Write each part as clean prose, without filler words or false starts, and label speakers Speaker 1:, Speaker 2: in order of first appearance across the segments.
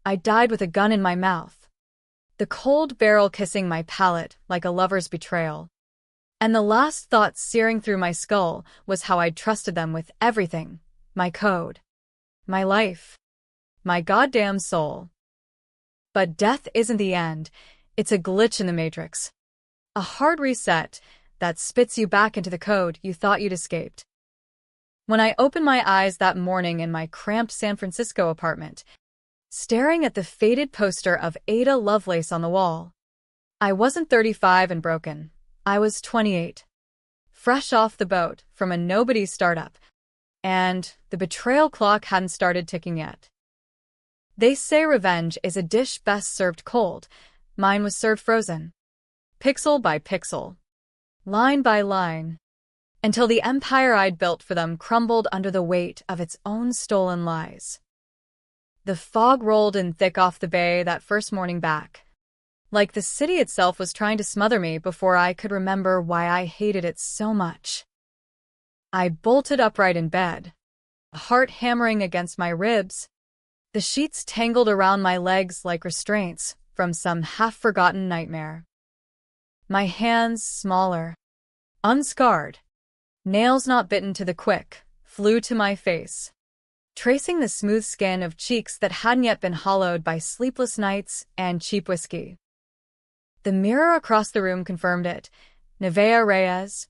Speaker 1: I died with a gun in my mouth, the cold barrel kissing my palate like a lover's betrayal. And the last thought searing through my skull was how I'd trusted them with everything, my code, my life, my goddamn soul. But death isn't the end, it's a glitch in the matrix. A hard reset that spits you back into the code you thought you'd escaped. When I opened my eyes that morning in my cramped San Francisco apartment, staring at the faded poster of Ada Lovelace on the wall, I wasn't 35 and broken. I was 28. Fresh off the boat from a nobody startup, and the betrayal clock hadn't started ticking yet. They say revenge is a dish best served cold. Mine was served frozen. Pixel by pixel. Line by line. Until the empire I'd built for them crumbled under the weight of its own stolen lies. The fog rolled in thick off the bay that first morning back, like the city itself was trying to smother me before I could remember why I hated it so much. I bolted upright in bed, heart hammering against my ribs, the sheets tangled around my legs like restraints from some half-forgotten nightmare. My hands, smaller, unscarred, nails not bitten to the quick, flew to my face, tracing the smooth skin of cheeks that hadn't yet been hollowed by sleepless nights and cheap whiskey. The mirror across the room confirmed it. Nevea Reyes,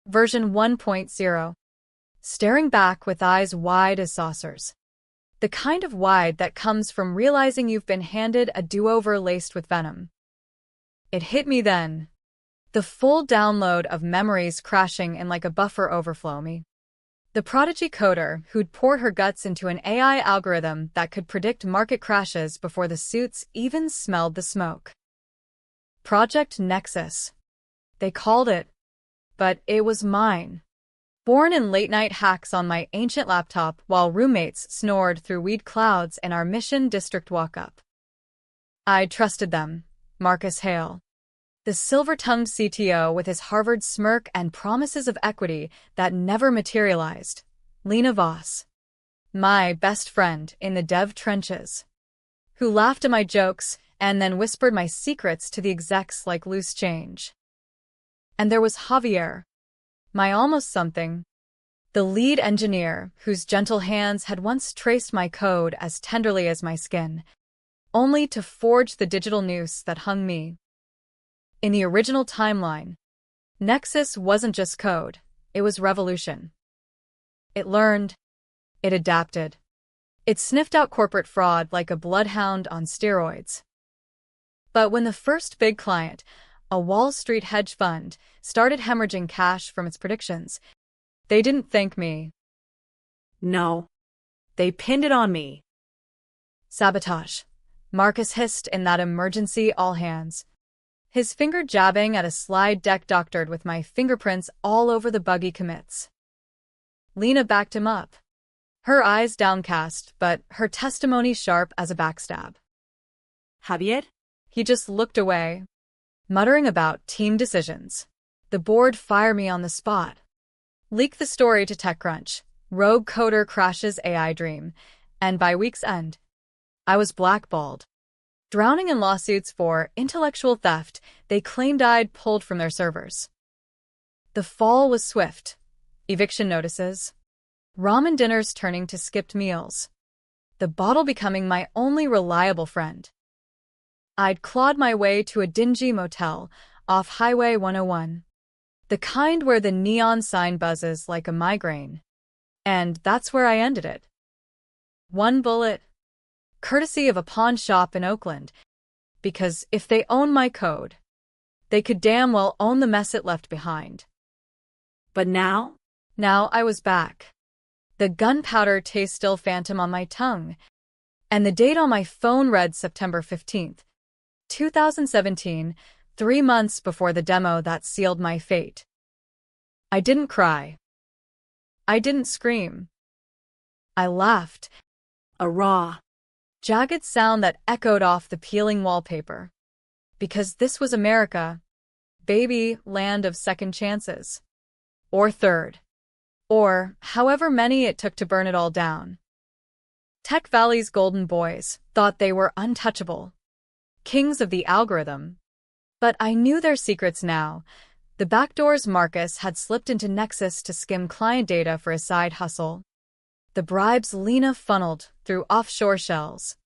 Speaker 1: version 1.0. Staring back with eyes wide as saucers. The kind of wide that comes from realizing you've been handed a do-over laced with venom. It hit me then. The full download of memories crashing in like a buffer overflow me. The prodigy coder who'd poured her guts into an AI algorithm that could predict market crashes before the suits even smelled the smoke. Project Nexus. They called it, but it was mine. Born in late-night hacks on my ancient laptop while roommates snored through weed clouds in our Mission District walk-up. I trusted them, Marcus Hale, the silver-tongued CTO with his Harvard smirk and promises of equity that never materialized, Lena Voss, my best friend in the dev trenches, who laughed at my jokes and then whispered my secrets to the execs like loose change. And there was Javier, my almost something, the lead engineer whose gentle hands had once traced my code as tenderly as my skin, only to forge the digital noose that hung me. In the original timeline, Nexus wasn't just code, it was revolution. It learned, it adapted, it sniffed out corporate fraud like a bloodhound on steroids. But when the first big client, a Wall Street hedge fund, started hemorrhaging cash from its predictions, they didn't thank me.
Speaker 2: No. They pinned it on me.
Speaker 1: Sabotage, Marcus hissed in that emergency all-hands, his finger jabbing at a slide deck doctored with my fingerprints all over the buggy commits. Lena backed him up, her eyes downcast, but her testimony sharp as a backstab.
Speaker 2: Javier?
Speaker 1: He just looked away, muttering about team decisions. The board fire me on the spot. Leak the story to TechCrunch. Rogue coder crashes AI dream. And by week's end, I was blackballed. Drowning in lawsuits for intellectual theft they claimed I'd pulled from their servers. The fall was swift. Eviction notices. Ramen dinners turning to skipped meals. The bottle becoming my only reliable friend. I'd clawed my way to a dingy motel off Highway 101. The kind where the neon sign buzzes like a migraine. And that's where I ended it. One bullet, courtesy of a pawn shop in Oakland, because if they own my code, they could damn well own the mess it left behind.
Speaker 2: But now?
Speaker 1: Now I was back. The gunpowder taste still phantom on my tongue, and the date on my phone read September 15th, 2017, 3 months before the demo that sealed my fate. I didn't cry. I didn't scream. I laughed.
Speaker 2: A raw,
Speaker 1: jagged sound that echoed off the peeling wallpaper. Because this was America, baby, land of second chances. Or third. Or however many it took to burn it all down. Tech Valley's golden boys thought they were untouchable, kings of the algorithm. But I knew their secrets now. The backdoors Marcus had slipped into Nexus to skim client data for a side hustle. The bribes Lena funneled through offshore shells.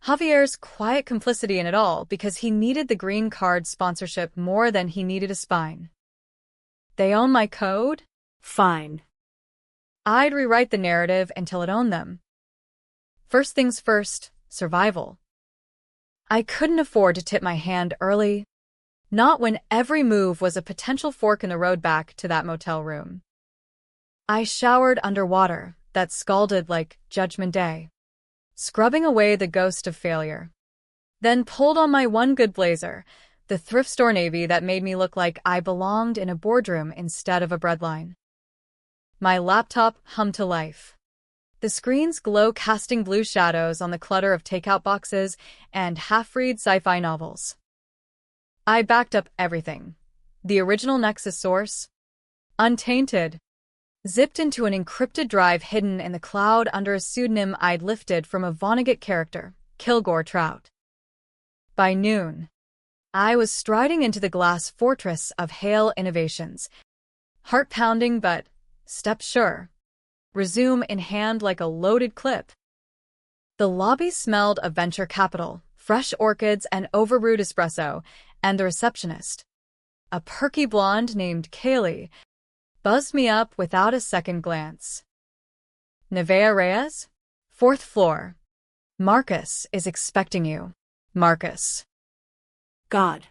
Speaker 1: Javier's quiet complicity in it all because he needed the green card sponsorship more than he needed a spine. They own my code?
Speaker 2: Fine.
Speaker 1: I'd rewrite the narrative until it owned them. First things first, survival. I couldn't afford to tip my hand early, not when every move was a potential fork in the road back to that motel room. I showered underwater that scalded like Judgment Day, scrubbing away the ghost of failure. Then pulled on my one good blazer, the thrift store navy that made me look like I belonged in a boardroom instead of a breadline. My laptop hummed to life. The screen's glow casting blue shadows on the clutter of takeout boxes and half-read sci-fi novels. I backed up everything. The original Nexus source, untainted, zipped into an encrypted drive hidden in the cloud under a pseudonym I'd lifted from a Vonnegut character, Kilgore Trout. By noon, I was striding into the glass fortress of Hale Innovations, heart-pounding but step-sure, resume in hand like a loaded clip. The lobby smelled of venture capital, fresh orchids and overbrewed espresso, and the receptionist, a perky blonde named Kaylee, buzzed me up without a second glance. Nevaeh Reyes? 4th floor. Marcus is expecting you. Marcus.
Speaker 2: God.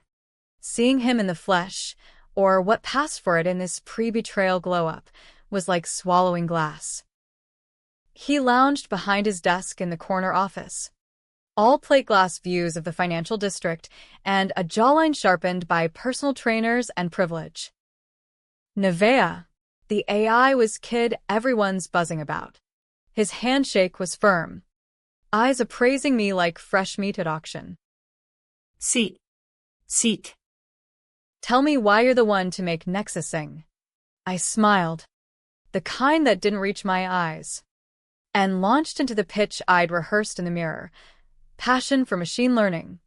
Speaker 1: Seeing him in the flesh, or what passed for it in this pre-betrayal glow-up, was like swallowing glass. He lounged behind his desk in the corner office, all plate glass views of the financial district and a jawline sharpened by personal trainers and privilege. Nevaeh, the AI was kid everyone's buzzing about. His handshake was firm, eyes appraising me like fresh meat at auction.
Speaker 2: Seat.
Speaker 1: Tell me why you're the one to make Nexus sing. I smiled, the kind that didn't reach my eyes, and launched into the pitch I'd rehearsed in the mirror. Passion for machine learning.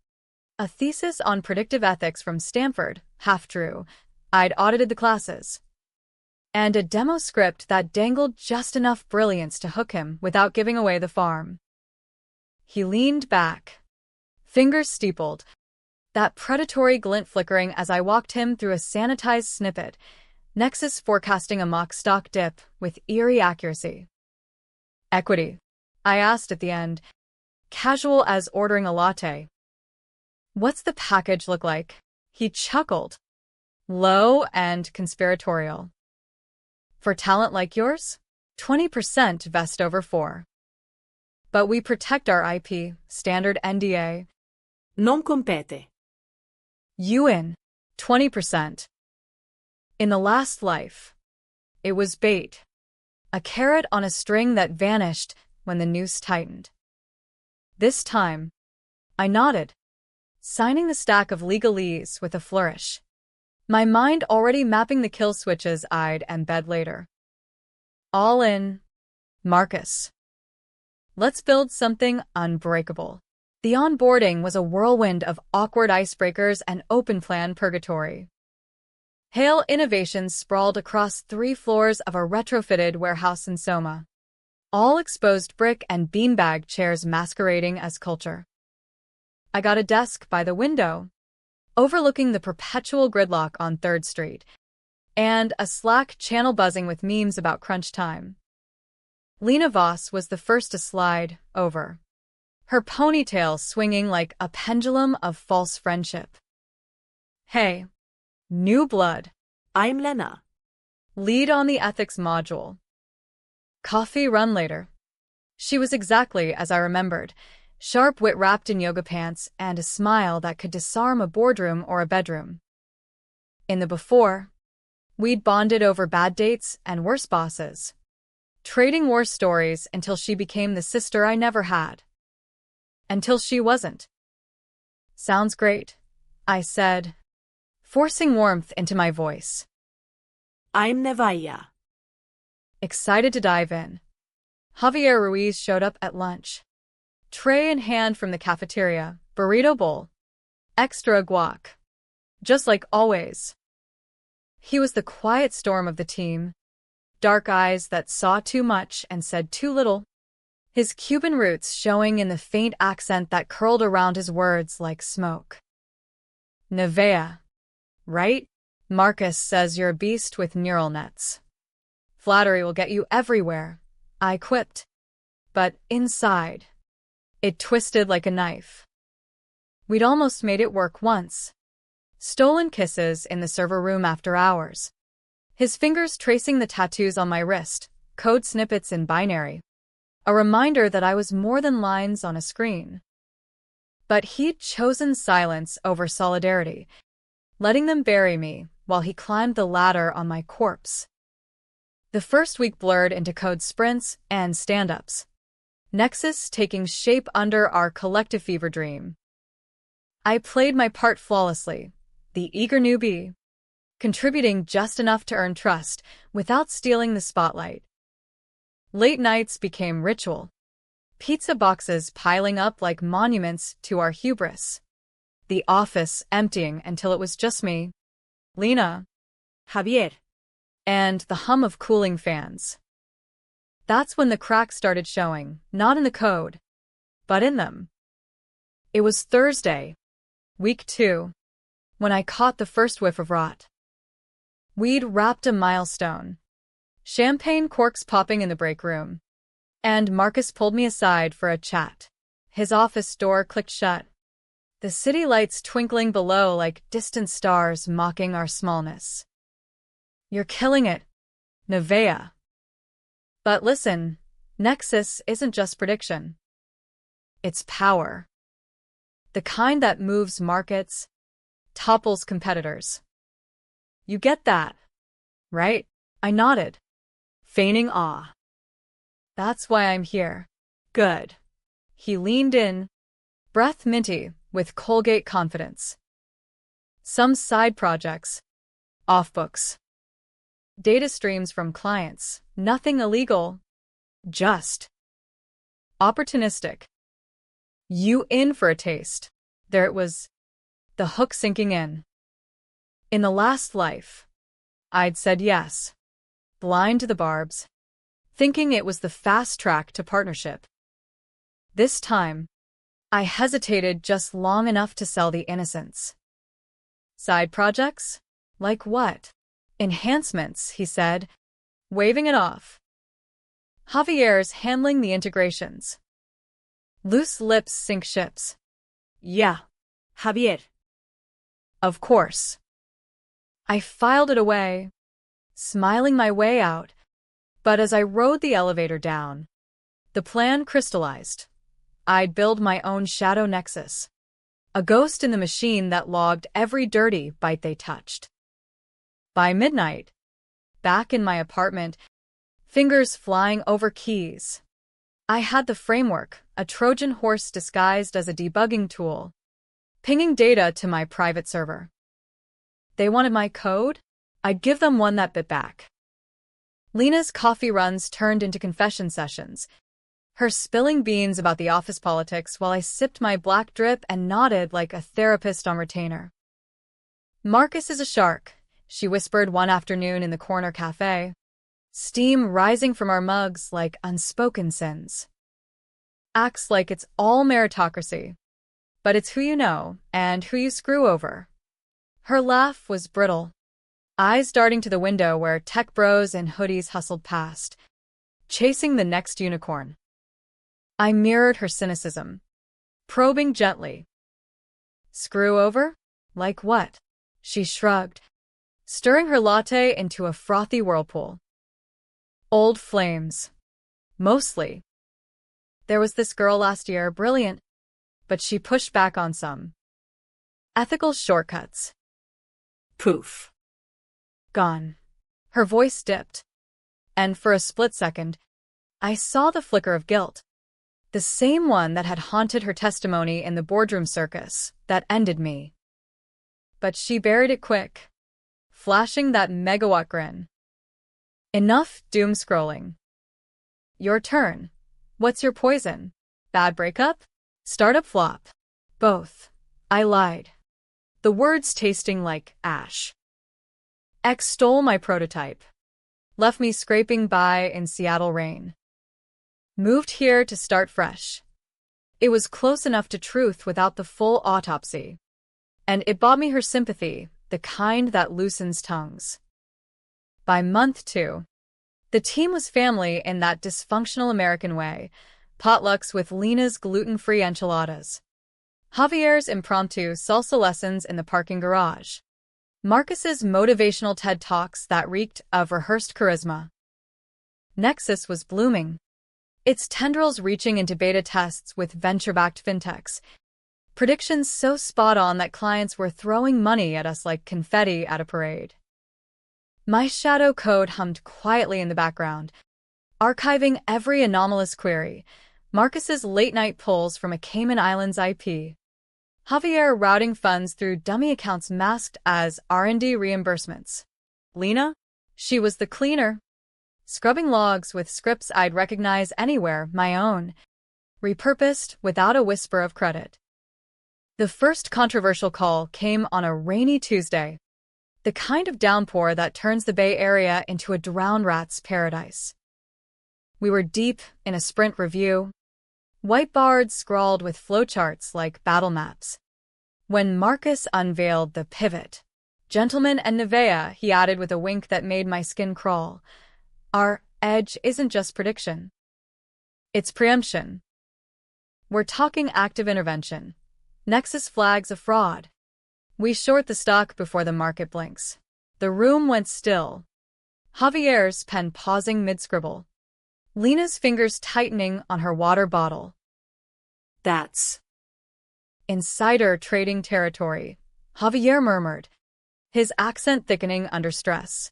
Speaker 1: A thesis on predictive ethics from Stanford, half-true. I'd audited the classes. And a demo script that dangled just enough brilliance to hook him without giving away the farm. He leaned back, fingers steepled, that predatory glint flickering as I walked him through a sanitized snippet, Nexus forecasting a mock stock dip with eerie accuracy. Equity, I asked at the end, casual as ordering a latte. What's the package look like? He chuckled, low and conspiratorial. For talent like yours, 20% vest over 4. But we protect our IP, standard NDA.
Speaker 2: Non compete.
Speaker 1: You in, 20%. In the last life, it was bait, a carrot on a string that vanished when the noose tightened. This time, I nodded, signing the stack of legalese with a flourish, my mind already mapping the kill switches I'd embed later. All in, Marcus. Let's build something unbreakable. The onboarding was a whirlwind of awkward icebreakers and open-plan purgatory. Hale Innovations sprawled across 3 floors of a retrofitted warehouse in Soma, all exposed brick and beanbag chairs masquerading as culture. I got a desk by the window, overlooking the perpetual gridlock on 3rd Street, and a Slack channel buzzing with memes about crunch time. Lena Voss was the first to slide over, her ponytail swinging like a pendulum of false friendship. Hey, new blood.
Speaker 2: I'm Lena.
Speaker 1: Lead on the ethics module. Coffee run later. She was exactly as I remembered, sharp wit wrapped in yoga pants and a smile that could disarm a boardroom or a bedroom. In the before, we'd bonded over bad dates and worse bosses, trading war stories until she became the sister I never had. Until she wasn't. Sounds great, I said, forcing warmth into my voice.
Speaker 2: I'm Nevaeh.
Speaker 1: Excited to dive in. Javier Ruiz showed up at lunch. Tray in hand from the cafeteria, burrito bowl. Extra guac. Just like always. He was the quiet storm of the team. Dark eyes that saw too much and said too little. His Cuban roots showing in the faint accent that curled around his words like smoke. Nevea. Right? Marcus says you're a beast with neural nets. Flattery will get you everywhere, I quipped. But inside, it twisted like a knife. We'd almost made it work once. Stolen kisses in the server room after hours. His fingers tracing the tattoos on my wrist, code snippets in binary. A reminder that I was more than lines on a screen. But he'd chosen silence over solidarity, letting them bury me while he climbed the ladder on my corpse. The first week blurred into code sprints and stand-ups. Nexus taking shape under our collective fever dream. I played my part flawlessly, the eager newbie, contributing just enough to earn trust without stealing the spotlight. Late nights became ritual. Pizza boxes piling up like monuments to our hubris. The office emptying until it was just me, Lena,
Speaker 2: Javier.
Speaker 1: and the hum of cooling fans. That's when the cracks started showing, not in the code, but in them. It was Thursday, week 2, when I caught the first whiff of rot. We'd wrapped a milestone. Champagne corks popping in the break room. And Marcus pulled me aside for a chat. His office door clicked shut. The city lights twinkling below like distant stars mocking our smallness. You're killing it, Nevea. But listen, Nexus isn't just prediction. It's power. The kind that moves markets, topples competitors. You get that, right? I nodded, feigning awe. That's why I'm here. Good. He leaned in, breath minty, with Colgate confidence. Some side projects, off-books. Data streams from clients, nothing illegal, just opportunistic. You in for a taste. There it was, the hook sinking in. In the last life, I'd said yes, blind to the barbs, thinking it was the fast track to partnership. This time, I hesitated just long enough to sell the innocence. Side projects? Like what? Enhancements, he said, waving it off. Javier's handling the integrations. Loose lips sink ships.
Speaker 2: Yeah, Javier.
Speaker 1: Of course. I filed it away, smiling my way out, but as I rode the elevator down, the plan crystallized. I'd build my own shadow nexus, a ghost in the machine that logged every dirty bite they touched. By midnight, back in my apartment, fingers flying over keys, I had the framework, a Trojan horse disguised as a debugging tool, pinging data to my private server. They wanted my code? I'd give them one that bit back. Lena's coffee runs turned into confession sessions, her spilling beans about the office politics while I sipped my black drip and nodded like a therapist on retainer. Marcus is a shark, she whispered one afternoon in the corner cafe, steam rising from our mugs like unspoken sins. Acts like it's all meritocracy, but it's who you know and who you screw over. Her laugh was brittle, eyes darting to the window where tech bros in hoodies hustled past, chasing the next unicorn. I mirrored her cynicism, probing gently. Screw over? Like what? She shrugged, stirring her latte into a frothy whirlpool. Old flames. Mostly. There was this girl last year, brilliant, but she pushed back on some ethical shortcuts.
Speaker 2: Poof.
Speaker 1: Gone. Her voice dipped, and for a split second, I saw the flicker of guilt. The same one that had haunted her testimony in the boardroom circus that ended me. But she buried it quick, flashing that megawatt grin. Enough doom scrolling. Your turn. What's your poison? Bad breakup? Startup flop? Both. I lied. The words tasting like ash. X stole my prototype. Left me scraping by in Seattle rain. Moved here to start fresh. It was close enough to truth without the full autopsy. And it bought me her sympathy, the kind that loosens tongues. By month 2, the team was family in that dysfunctional American way, potlucks with Lena's gluten-free enchiladas, Javier's impromptu salsa lessons in the parking garage, Marcus's motivational TED Talks that reeked of rehearsed charisma. Nexus was blooming, its tendrils reaching into beta tests with venture-backed fintechs, predictions so spot-on that clients were throwing money at us like confetti at a parade. My shadow code hummed quietly in the background, archiving every anomalous query, Marcus's late-night pulls from a Cayman Islands IP, Javier routing funds through dummy accounts masked as R&D reimbursements. Lena? She was the cleaner, scrubbing logs with scripts I'd recognize anywhere, my own, repurposed without a whisper of credit. The first controversial call came on a rainy Tuesday, the kind of downpour that turns the Bay Area into a drowned rat's paradise. We were deep in a sprint review, whiteboards scrawled with flowcharts like battle maps. When Marcus unveiled the pivot, "Gentlemen and Nevea," he added with a wink that made my skin crawl, "Our edge isn't just prediction. It's preemption. We're talking active intervention. Nexus flags a fraud. We short the stock before the market blinks." The room went still, Javier's pen pausing mid-scribble, Lena's fingers tightening on her water bottle. "That's insider trading territory," Javier murmured, his accent thickening under stress.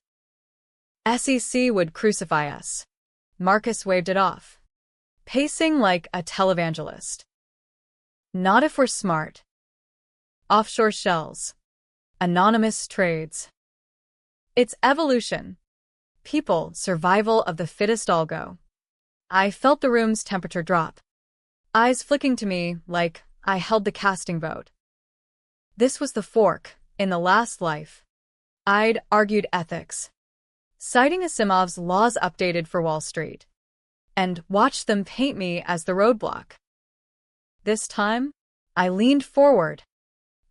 Speaker 1: "SEC would crucify us." Marcus waved it off, pacing like a televangelist. "Not if we're smart. Offshore shells. Anonymous trades. It's evolution. People, survival of the fittest algo." I felt the room's temperature drop, eyes flicking to me like I held the casting vote. This was the fork in the last life. I'd argued ethics, citing Asimov's laws updated for Wall Street, and watched them paint me as the roadblock. This time, I leaned forward,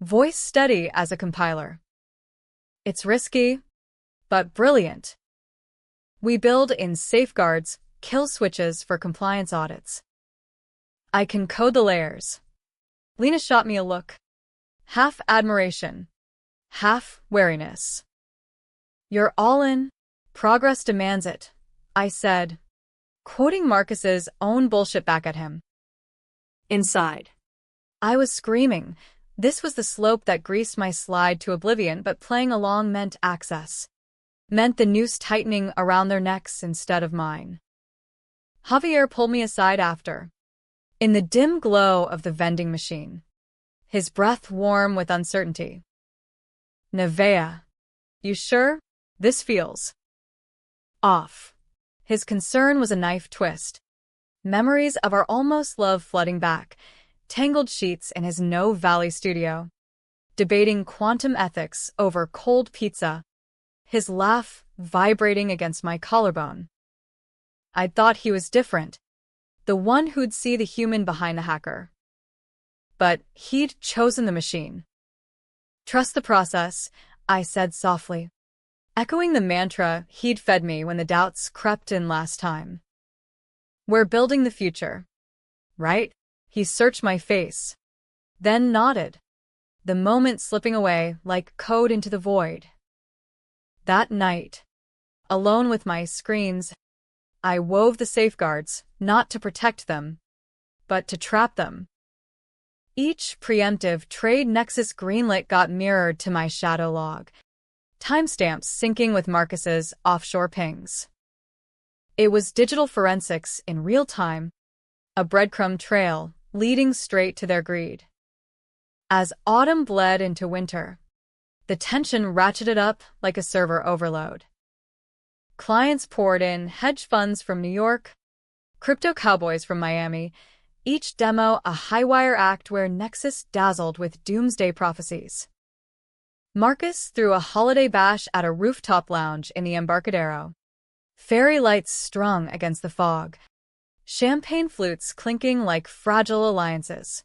Speaker 1: voice steady as a compiler. "It's risky, but brilliant. We build in safeguards, kill switches for compliance audits. I can code the layers." Lena shot me a look, half admiration, half wariness. "You're all in. Progress demands it," I said, quoting Marcus's own bullshit back at him. Inside, I was screaming. This was the slope that greased my slide to oblivion, but playing along meant access. Meant the noose tightening around their necks instead of mine. Javier pulled me aside after, in the dim glow of the vending machine, his breath warm with uncertainty. "Nevea, you sure? This feels off." His concern was a knife twist. Memories of our almost love flooding back, tangled sheets in his No Valley studio, debating quantum ethics over cold pizza, his laugh vibrating against my collarbone. I'd thought he was different, the one who'd see the human behind the hacker. But he'd chosen the machine. "Trust the process," I said softly, echoing the mantra he'd fed me when the doubts crept in last time. "We're building the future, right?" He searched my face, then nodded, the moment slipping away like code into the void. That night, alone with my screens, I wove the safeguards, not to protect them, but to trap them. Each preemptive trade Nexus greenlit got mirrored to my shadow log, timestamps syncing with Marcus's offshore pings. It was digital forensics in real time, a breadcrumb trail leading straight to their greed. As autumn bled into winter, the tension ratcheted up like a server overload. Clients poured in, hedge funds from New York, Crypto cowboys from Miami, each demo a high-wire act where Nexus dazzled with doomsday prophecies. Marcus threw a holiday bash at a rooftop lounge in the Embarcadero. Fairy lights strung against the fog. Champagne flutes clinking like fragile alliances.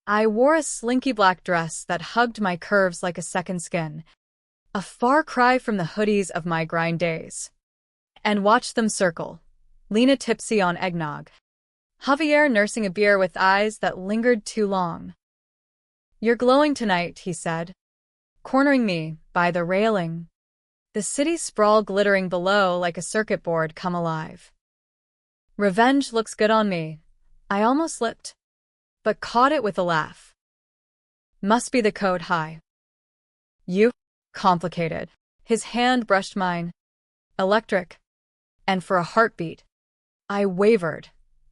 Speaker 1: I wore a slinky black dress that hugged my curves like a second skin, a far cry from the hoodies of my grind days. And watched them circle, Lena tipsy on eggnog, Javier nursing a beer with eyes that lingered too long. "You're glowing tonight," he said, cornering me by the railing. The city sprawl glittering below like a circuit board come alive. "Revenge looks good on me." I almost lipped, but caught it with a laugh. "Must be the code high." "You?" Complicated. His hand brushed mine. Electric. And for a heartbeat, I wavered.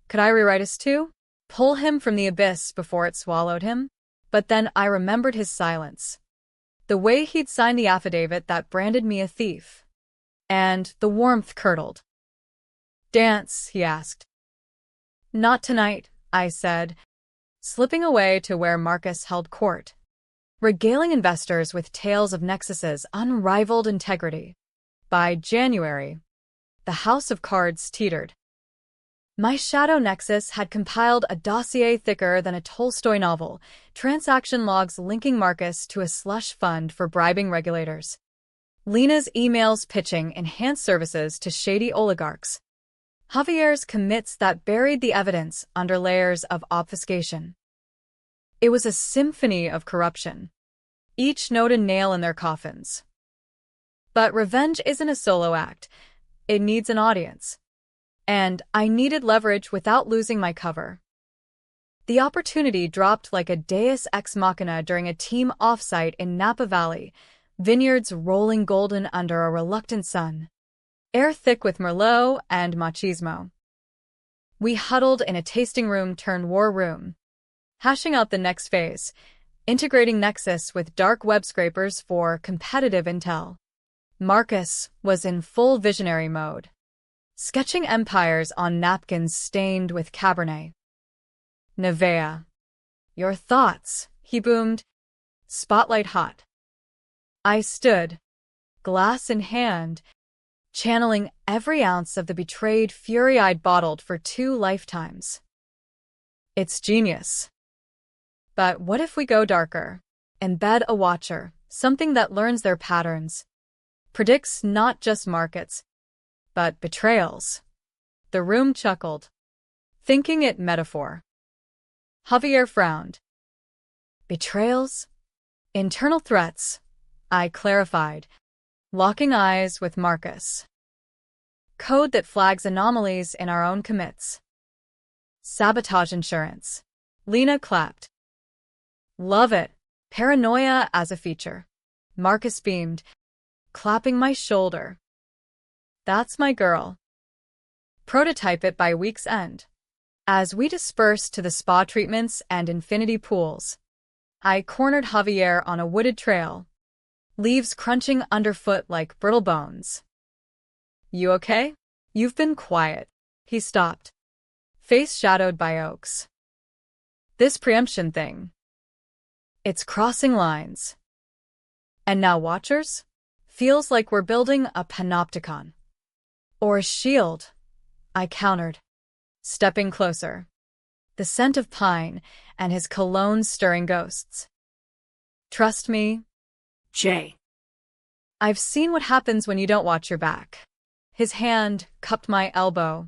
Speaker 1: Could I rewrite us too? Pull him from the abyss before it swallowed him? But then I remembered his silence. The way he'd signed the affidavit that branded me a thief. And the warmth curdled. "Dance?" he asked. "Not tonight," I said, slipping away to where Marcus held court, regaling investors with tales of Nexus's unrivaled integrity. By January, the house of cards teetered. My shadow Nexus had compiled a dossier thicker than a Tolstoy novel, transaction logs linking Marcus to a slush fund for bribing regulators, Lena's emails pitching enhanced services to shady oligarchs, Javier's commits that buried the evidence under layers of obfuscation. It was a symphony of corruption, each note a nail in their coffins. But revenge isn't a solo act. It needs an audience. And I needed leverage without losing my cover. The opportunity dropped like a deus ex machina during a team offsite in Napa Valley, vineyards rolling golden under a reluctant sun, air thick with Merlot and machismo. We huddled in a tasting room turned war room, hashing out the next phase, integrating Nexus with dark web scrapers for competitive intel. Marcus was in full visionary mode, sketching empires on napkins stained with Cabernet. "Nevea. Your thoughts," he boomed, spotlight hot. I stood, glass in hand, channeling every ounce of the betrayed fury I'd bottled for 2 lifetimes. "It's genius. But what if we go darker? Embed a watcher, something that learns their patterns, predicts not just markets, but betrayals." The room chuckled, thinking it metaphor. Javier frowned. "Betrayals? Internal threats," I clarified, locking eyes with Marcus. "Code that flags anomalies in our own commits." "Sabotage insurance." Lena clapped. "Love it. Paranoia as a feature." Marcus beamed, clapping my shoulder. "That's my girl. Prototype it by week's end." As we dispersed to the spa treatments and infinity pools, I cornered Javier on a wooded trail, leaves crunching underfoot like brittle bones. "You okay? You've been quiet." He stopped, face shadowed by oaks. "This preemption thing. It's crossing lines. And now watchers? Feels like we're building a panopticon." "Or a shield," I countered, stepping closer, the scent of pine and his cologne stirring ghosts. "Trust me,
Speaker 2: Jay."
Speaker 1: I've seen what happens when you don't watch your back." His hand cupped my elbow,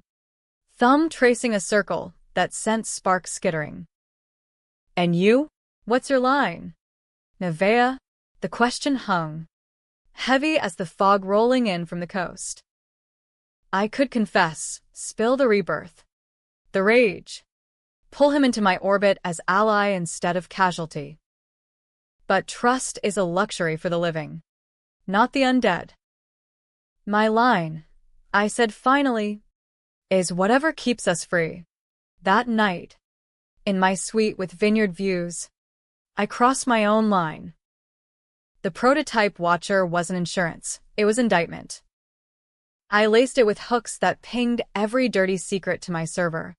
Speaker 1: thumb tracing a circle that sent sparks skittering. "And you? What's your line?" "Nevea?" The question hung, heavy as the fog rolling in from the coast. I could confess, spill the rebirth, the rage, pull him into my orbit as ally instead of casualty. But trust is a luxury for the living, not the undead. "My line," I said finally, "is whatever keeps us free." That night, in my suite with vineyard views, I crossed my own line. The prototype watcher wasn't insurance, it was indictment. I laced it with hooks that pinged every dirty secret to my server.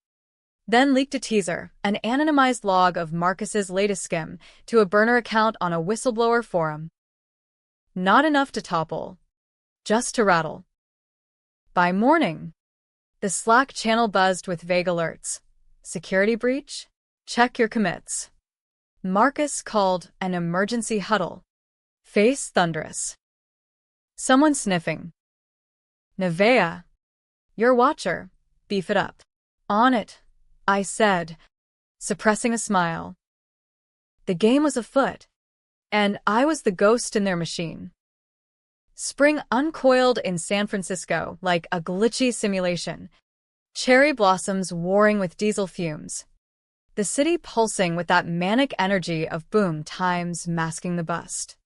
Speaker 1: Then leaked a teaser, an anonymized log of Marcus's latest skim, to a burner account on a whistleblower forum. Not enough to topple. Just to rattle. By morning, the Slack channel buzzed with vague alerts. Security breach? Check your commits. Marcus called an emergency huddle. Face thunderous. Someone sniffing. Nevea. Your watcher. Beef it up. On it, I said, suppressing a smile. The game was afoot, and I was the ghost in their machine. Spring uncoiled in San Francisco like a glitchy simulation. Cherry blossoms warring with diesel fumes. The city pulsing with that manic energy of boom times masking the bust.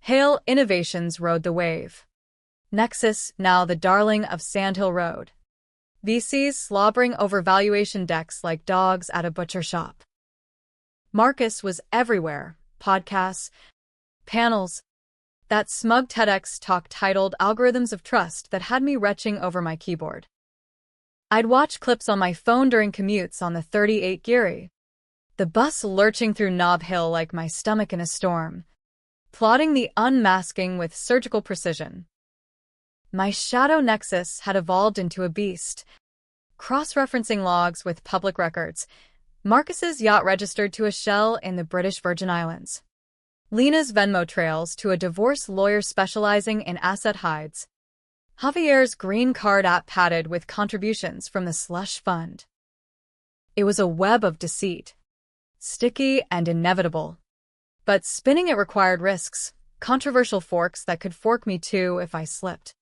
Speaker 1: Hail Innovations rode the wave. Nexus, now the darling of Sandhill Road. VCs slobbering over valuation decks like dogs at a butcher shop. Marcus was everywhere. Podcasts, panels, that smug TEDx talk titled Algorithms of Trust that had me retching over my keyboard. I'd watch clips on my phone during commutes on the 38 Geary, the bus lurching through Nob Hill like my stomach in a storm, plotting the unmasking with surgical precision. My shadow nexus had evolved into a beast, cross-referencing logs with public records. Marcus's yacht registered to a shell in the British Virgin Islands. Lena's Venmo trails to a divorce lawyer specializing in asset hides. Javier's green card app padded with contributions from the slush fund. It was a web of deceit, sticky and inevitable. But spinning it required risks, controversial forks that could fork me too if I slipped.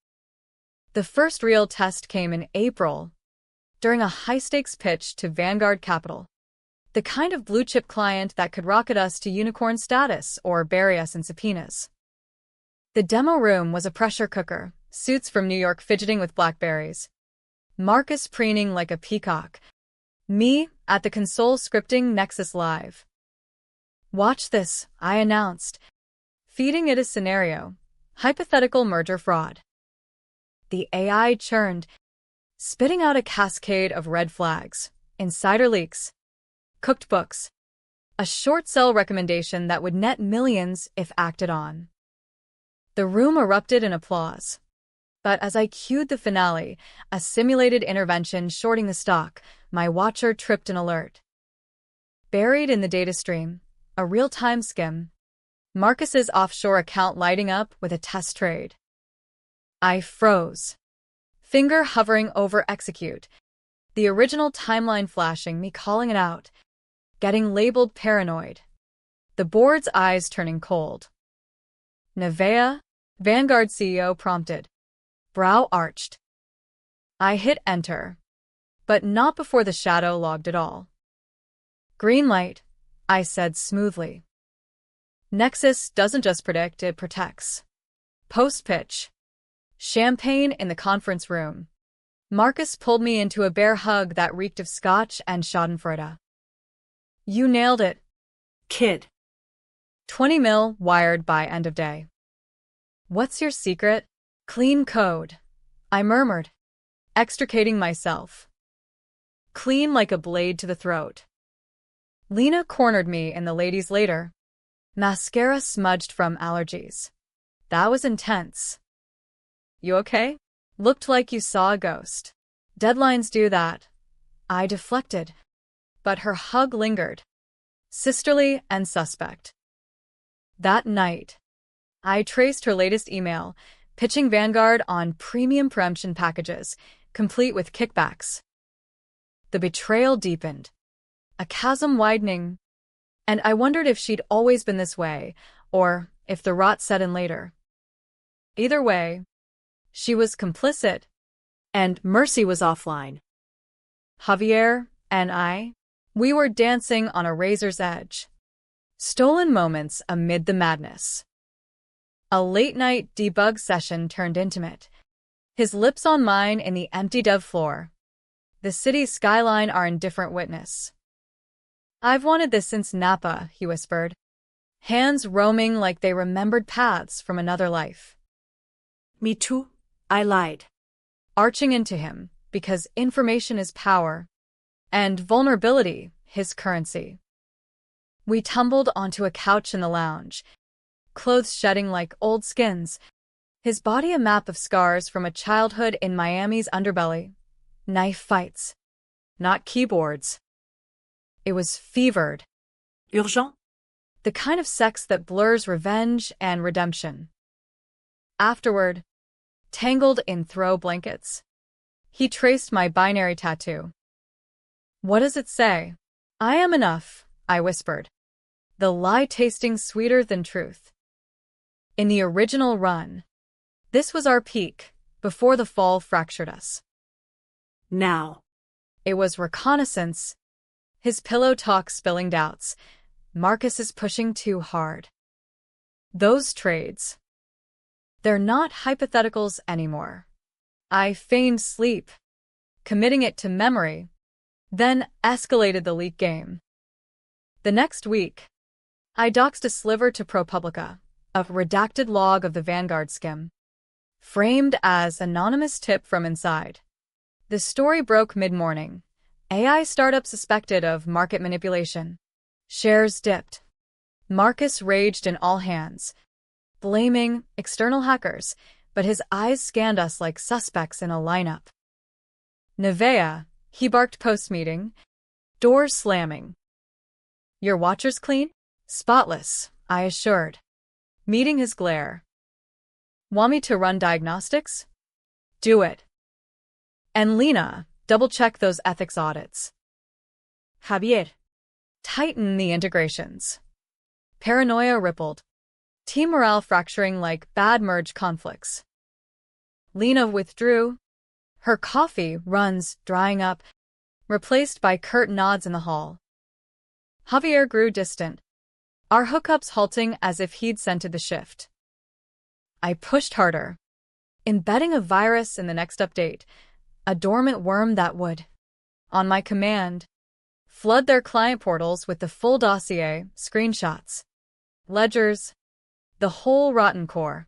Speaker 1: The first real test came in April, during a high-stakes pitch to Vanguard Capital. The kind of blue-chip client that could rocket us to unicorn status or bury us in subpoenas. The demo room was a pressure cooker, suits from New York fidgeting with blackberries. Marcus preening like a peacock. Me, at the console scripting Nexus Live. Watch this, I announced, feeding it a scenario. Hypothetical merger fraud. The AI churned, spitting out a cascade of red flags, insider leaks, cooked books, a short sell recommendation that would net millions if acted on. The room erupted in applause. But as I cued the finale, a simulated intervention shorting the stock, my watcher tripped an alert. Buried in the data stream, a real-time skim, Marcus's offshore account lighting up with a test trade. I froze. Finger hovering over execute. The original timeline flashing, me calling it out. Getting labeled paranoid. The board's eyes turning cold. Nevea? Vanguard CEO prompted. Brow arched. I hit enter. But not before the shadow logged it all. Green light, I said smoothly. Nexus doesn't just predict, it protects. Post-pitch. Champagne in the conference room. Marcus pulled me into a bear hug that reeked of scotch and schadenfreude. You nailed it,
Speaker 2: kid.
Speaker 1: 20 mil wired by end of day. What's your secret? Clean code, I murmured, extricating myself. Clean like a blade to the throat. Lena cornered me in the ladies' later. Mascara smudged from allergies. That was intense. You okay? Looked like you saw a ghost. Deadlines do that. I deflected. But her hug lingered. Sisterly and suspect. That night, I traced her latest email, pitching Vanguard on premium preemption packages, complete with kickbacks. The betrayal deepened. A chasm widening. And I wondered if she'd always been this way, or if the rot set in later. Either way, she was complicit,
Speaker 2: And Mercy was offline.
Speaker 1: Javier and I, we were dancing on a razor's edge. Stolen moments amid the madness. A late-night debug session turned intimate. His lips on mine in the empty dev floor. The city's skyline our indifferent witness. I've wanted this since Napa, he whispered. Hands roaming like they remembered paths from another life.
Speaker 2: Me too, I lied.
Speaker 1: arching into him because information is power and vulnerability his currency. We tumbled onto a couch in the lounge, clothes shedding like old skins, his body a map of scars from a childhood in Miami's underbelly. Knife fights, not keyboards. It was fevered.
Speaker 2: Urgent?
Speaker 1: The kind of sex that blurs revenge and redemption. Afterward, tangled in throw blankets, he traced my binary tattoo. What does it say? I am enough, I whispered. The lie tasting sweeter than truth. In the original run, this was our peak, before the fall fractured us.
Speaker 2: Now.
Speaker 1: It was reconnaissance, his pillow talk spilling doubts. Marcus is pushing too hard. Those trades. They're not hypotheticals anymore. I feigned sleep, committing it to memory, then escalated the leak game. The next week, I doxed a sliver to ProPublica, a redacted log of the Vanguard skim, framed as anonymous tip from inside. The story broke mid-morning. AI startup suspected of market manipulation. Shares dipped. Marcus raged in all hands, blaming external hackers, but his eyes scanned us like suspects in a lineup. Nevea, he barked post-meeting, doors slamming. Your watcher's clean? Spotless, I assured, meeting his glare. Want me to run diagnostics? Do it. And Lena, double-check those ethics audits. Javier, tighten the integrations. Paranoia rippled. Team morale fracturing like bad merge conflicts. Lena withdrew. Her coffee runs drying up, replaced by curt nods in the hall. Javier grew distant, our hookups halting as if he'd scented the shift. I pushed harder, embedding a virus in the next update, a dormant worm that would, on my command, flood their client portals with the full dossier, screenshots, ledgers, the whole rotten core.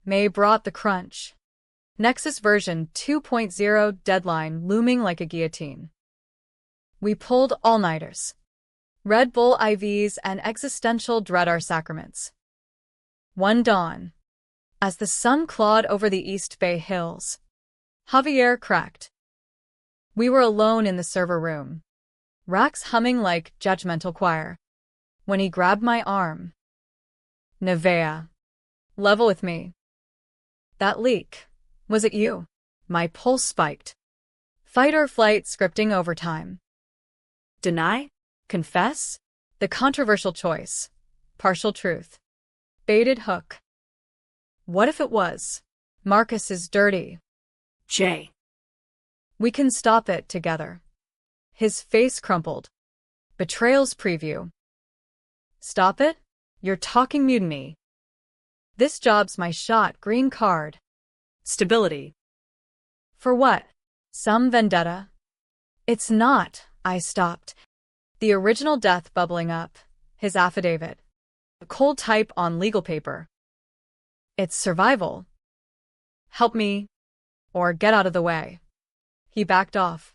Speaker 1: May brought the crunch. Nexus version 2.0 deadline looming like a guillotine. We pulled all-nighters. Red Bull IVs and existential dread our sacraments. One dawn, as the sun clawed over the East Bay hills, Javier cracked. We were alone in the server room, racks humming like judgmental choir, when he grabbed my arm. Nevea, level with me. That leak, was it you? My pulse spiked. Fight or flight scripting overtime.
Speaker 2: Deny?
Speaker 1: Confess? The controversial choice. Partial truth. Baited hook. What if it was? Marcus is dirty.
Speaker 2: Jay.
Speaker 1: We can stop it together. His face crumpled. Betrayals preview. Stop it? You're talking mutiny. This job's my shot, green card.
Speaker 2: Stability.
Speaker 1: For what? Some vendetta? It's not, I stopped. The original death bubbling up, his affidavit. A cold type on legal paper. It's survival. Help me, or get out of the way. He backed off.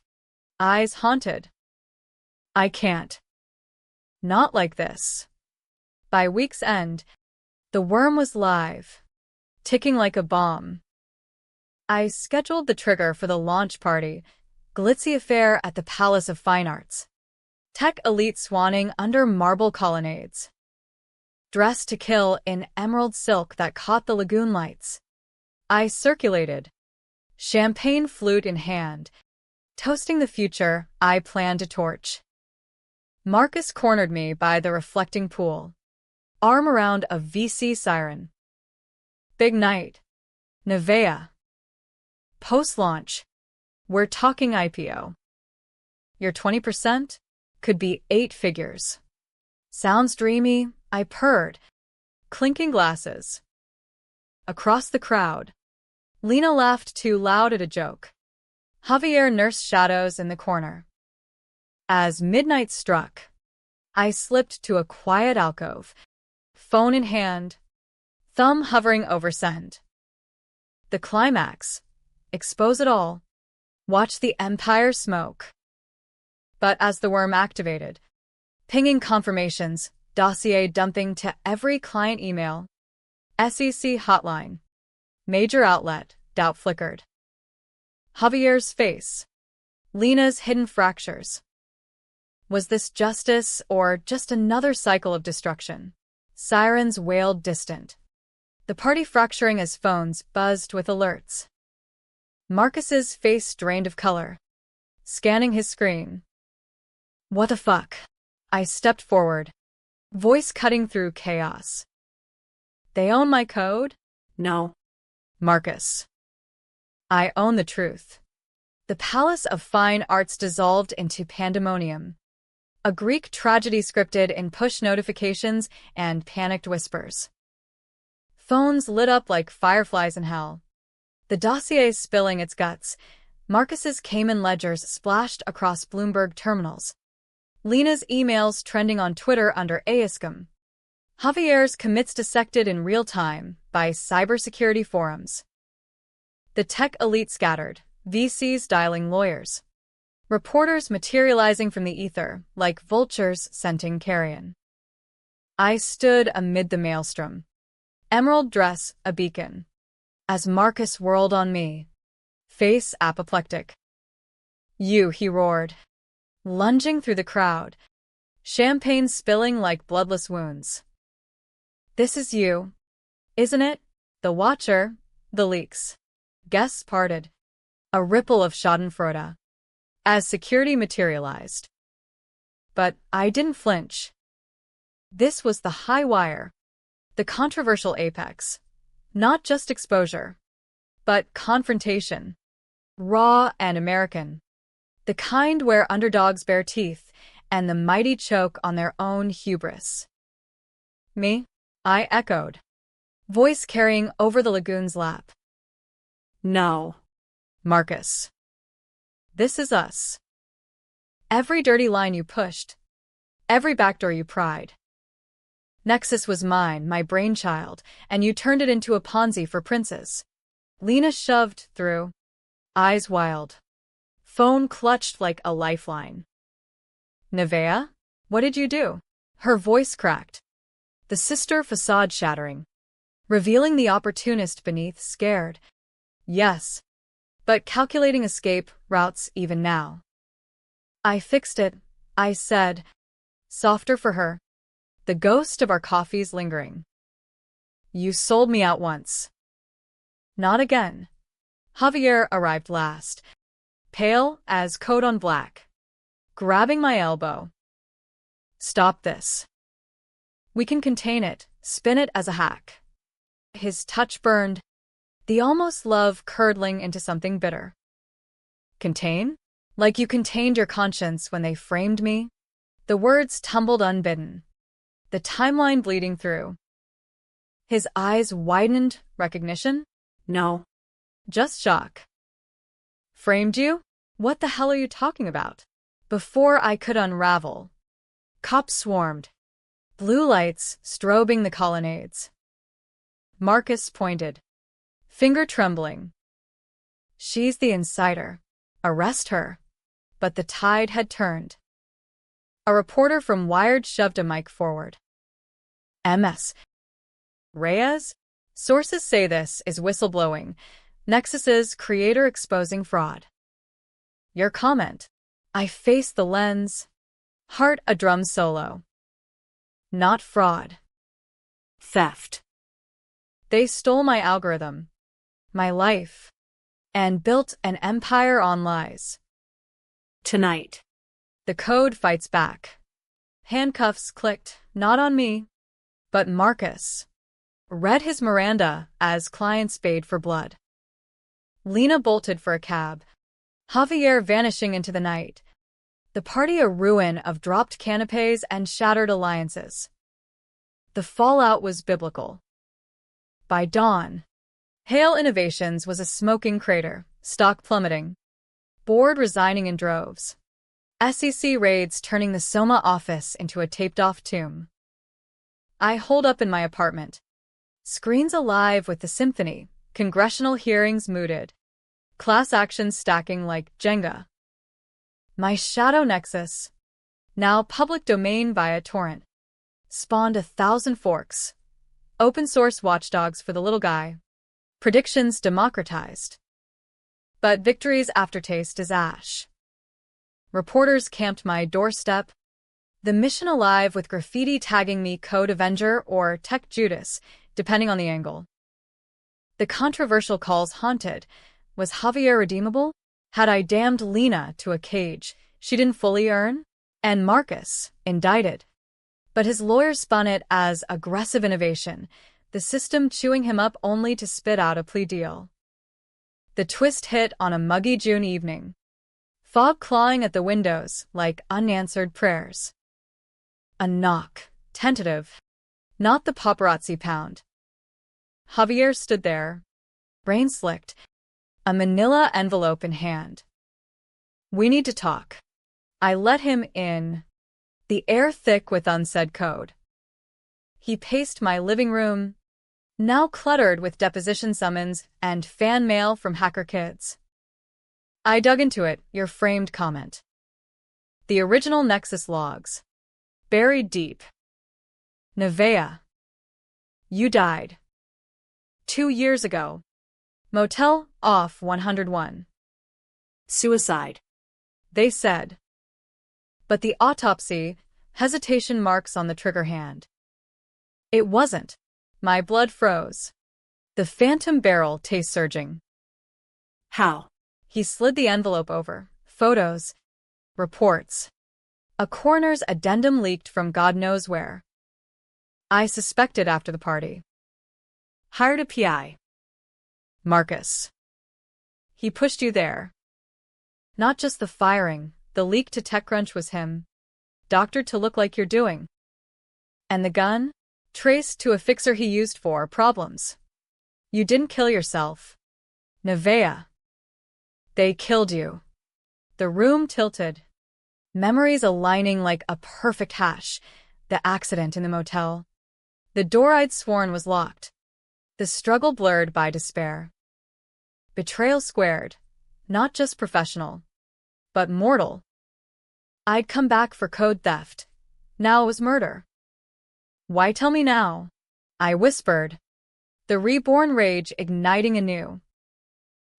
Speaker 1: Eyes haunted. I can't. Not like this. By week's end, the worm was live, ticking like a bomb. I scheduled the trigger for the launch party, glitzy affair at the Palace of Fine Arts. Tech elite swanning under marble colonnades. Dressed to kill in emerald silk that caught the lagoon lights. I circulated, champagne flute in hand, toasting the future I planned to torch. Marcus cornered me by the reflecting pool, arm around a VC siren. Big night. Nevea. Post-launch. We're talking IPO. Your 20%? Could be 8 figures. Sounds dreamy, I purred, clinking glasses. Across the crowd, Lena laughed too loud at a joke. Javier nursed shadows in the corner. As midnight struck, I slipped to a quiet alcove, phone in hand, thumb hovering over send. The climax, expose it all. Watch the empire smoke. But as the worm activated, pinging confirmations, dossier dumping to every client email, SEC hotline, major outlet, doubt flickered. Javier's face. Lena's hidden fractures. Was this justice or just another cycle of destruction? Sirens wailed distant. The party fracturing as phones buzzed with alerts. Marcus's face drained of color, scanning his screen. What the fuck? I stepped forward, voice cutting through chaos. They own my code?
Speaker 2: No.
Speaker 1: Marcus. I own the truth. The Palace of Fine Arts dissolved into pandemonium. A Greek tragedy scripted in push notifications and panicked whispers. Phones lit up like fireflies in hell. The dossier spilling its guts. Marcus's Cayman ledgers splashed across Bloomberg terminals. Lena's emails trending on Twitter under AISCM. Javier's commits dissected in real time by cybersecurity forums. The tech elite scattered, VCs dialing lawyers. Reporters materializing from the ether like vultures scenting carrion. I stood amid the maelstrom. Emerald dress a beacon. As Marcus whirled on me, face apoplectic. You, he roared, lunging through the crowd, champagne spilling like bloodless wounds. This is you, isn't it? The Watcher, the leaks. Guests parted. A ripple of schadenfreude. As security materialized. But I didn't flinch. This was the high wire. The controversial apex. Not just exposure, but confrontation. Raw and American. The kind where underdogs bare teeth and the mighty choke on their own hubris. Me? I echoed, voice carrying over the lagoon's lap.
Speaker 2: No.
Speaker 1: Marcus. This is us. Every dirty line you pushed. Every backdoor you pried. Nexus was mine, my brainchild, and you turned it into a Ponzi for princes. Lena shoved through, eyes wild. Phone clutched like a lifeline. Nevea? What did you do? Her voice cracked. The sister facade shattering. Revealing the opportunist beneath, scared. Yes. But calculating escape routes even now. I fixed it, I said. Softer for her. The ghost of our coffees lingering. You sold me out once. Not again. Javier arrived last, pale as coat on black, grabbing my elbow. Stop this. We can contain it, spin it as a hack. His touch burned, the almost love curdling into something bitter. Contain? Like you contained your conscience when they framed me? The words tumbled unbidden. The timeline bleeding through. His eyes widened. Recognition?
Speaker 2: No.
Speaker 1: Just shock. Framed you? What the hell are you talking about? Before I could unravel. Cops swarmed. Blue lights strobing the colonnades. Marcus pointed. Finger trembling. She's the insider. Arrest her. But the tide had turned. A reporter from Wired shoved a mic forward. MS. Reyes? Sources say this is whistleblowing. Nexus's creator exposing fraud. Your comment. I face the lens. Heart a drum solo. Not fraud.
Speaker 2: Theft.
Speaker 1: They stole my algorithm. My life. And built an empire on lies.
Speaker 2: Tonight.
Speaker 1: The code fights back. Handcuffs clicked, not on me, but Marcus. Read his Miranda as clients bayed for blood. Lena bolted for a cab. Javier vanishing into the night. The party a ruin of dropped canapes and shattered alliances. The fallout was biblical. By dawn, Hale Innovations was a smoking crater, stock plummeting. Board resigning in droves. SEC raids turning the Soma office into a taped-off tomb. I holed up in my apartment. Screens alive with the symphony, congressional hearings mooted. Class actions stacking like Jenga. My shadow nexus, now public domain via torrent, spawned 1,000 forks. Open source watchdogs for the little guy. Predictions democratized. But victory's aftertaste is ash. Reporters camped my doorstep. The mission alive with graffiti tagging me Code Avenger or Tech Judas, depending on the angle. The controversial calls haunted. Was Javier redeemable? Had I damned Lena to a cage she didn't fully earn? And Marcus, indicted. But his lawyers spun it as aggressive innovation, the system chewing him up only to spit out a plea deal. The twist hit on a muggy June evening. Fog clawing at the windows like unanswered prayers. A knock, tentative. Not the paparazzi pound. Javier stood there, brain slicked, a manila envelope in hand. We need to talk. I let him in, the air thick with unsaid code. He paced my living room, now cluttered with deposition summons and fan mail from hacker kids. I dug into it, your framed comment. The original Nexus logs. Buried deep. Nevaeh. You died. 2 years ago. Motel off 101.
Speaker 2: Suicide.
Speaker 1: They said. But the autopsy, hesitation marks on the trigger hand. It wasn't. My blood froze. The phantom barrel taste surging.
Speaker 2: How?
Speaker 1: He slid the envelope over. Photos. Reports. A coroner's addendum leaked from God knows where. I suspected after the party. Hired a PI. Marcus. He pushed you there. Not just the firing, the leak to TechCrunch was him. Doctored to look like you're doing. And the gun? Traced to a fixer he used for problems. You didn't kill yourself. Nevaeh. They killed you. The room tilted. Memories aligning like a perfect hash. The accident in the motel. The door I'd sworn was locked. The struggle blurred by despair. Betrayal squared. Not just professional, but mortal. I'd come back for code theft. Now it was murder. Why tell me now? I whispered, the reborn rage igniting anew.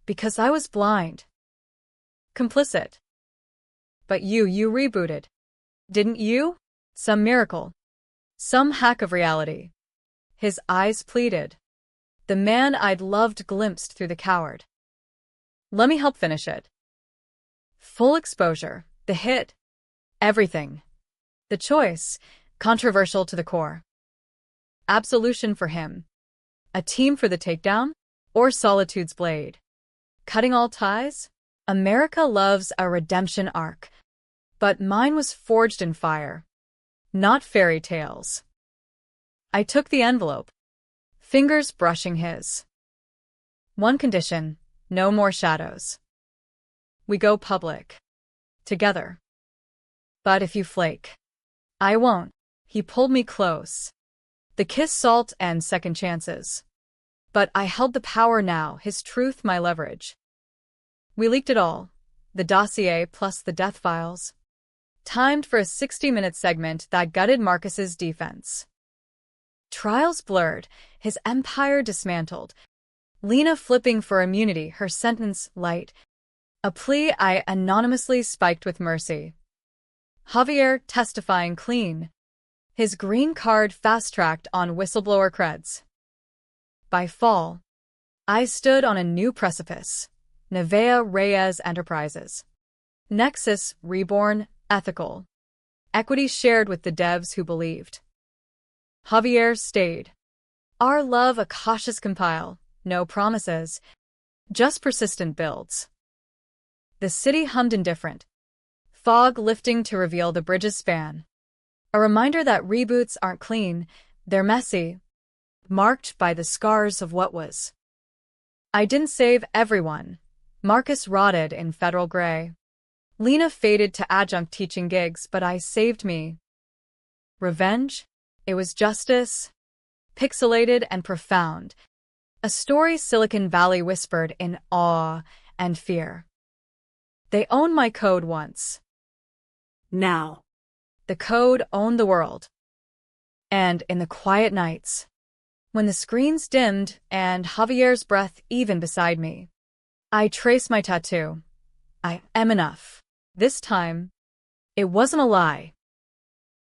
Speaker 1: Because I was blind. Complicit. But you rebooted. Didn't you? Some miracle. Some hack of reality. His eyes pleaded. The man I'd loved glimpsed through the coward. Let me help finish it. Full exposure, the hit. Everything. The choice, controversial to the core. Absolution for him. A team for the takedown? Or solitude's blade? Cutting all ties? America loves a redemption arc. But mine was forged in fire. Not fairy tales. I took the envelope. Fingers brushing his. One condition, no more shadows. We go public. Together. But if you flake. I won't. He pulled me close. The kiss salt and second chances. But I held the power now, his truth my leverage. We leaked it all. The dossier plus the death files. Timed for a 60-minute segment that gutted Marcus's defense. Trials blurred, his empire dismantled. Lena flipping for immunity, her sentence light. A plea I anonymously spiked with mercy. Javier testifying clean. His green card fast-tracked on whistleblower creds. By fall, I stood on a new precipice. Nevaeh Reyes Enterprises. Nexus reborn, ethical. Equity shared with the devs who believed. Javier stayed. Our love a cautious compile, no promises. Just persistent builds. The city hummed indifferent. Fog lifting to reveal the bridge's span. A reminder that reboots aren't clean, they're messy. Marked by the scars of what was. I didn't save everyone. Marcus rotted in federal gray. Lena faded to adjunct teaching gigs, but I saved me. Revenge? It was justice. Pixelated and profound. A story Silicon Valley whispered in awe and fear. They owned my code once.
Speaker 2: Now,
Speaker 1: The code owned the world. And in the quiet nights, when the screens dimmed and Javier's breath even beside me, I traced my tattoo. I am enough. This time, it wasn't a lie.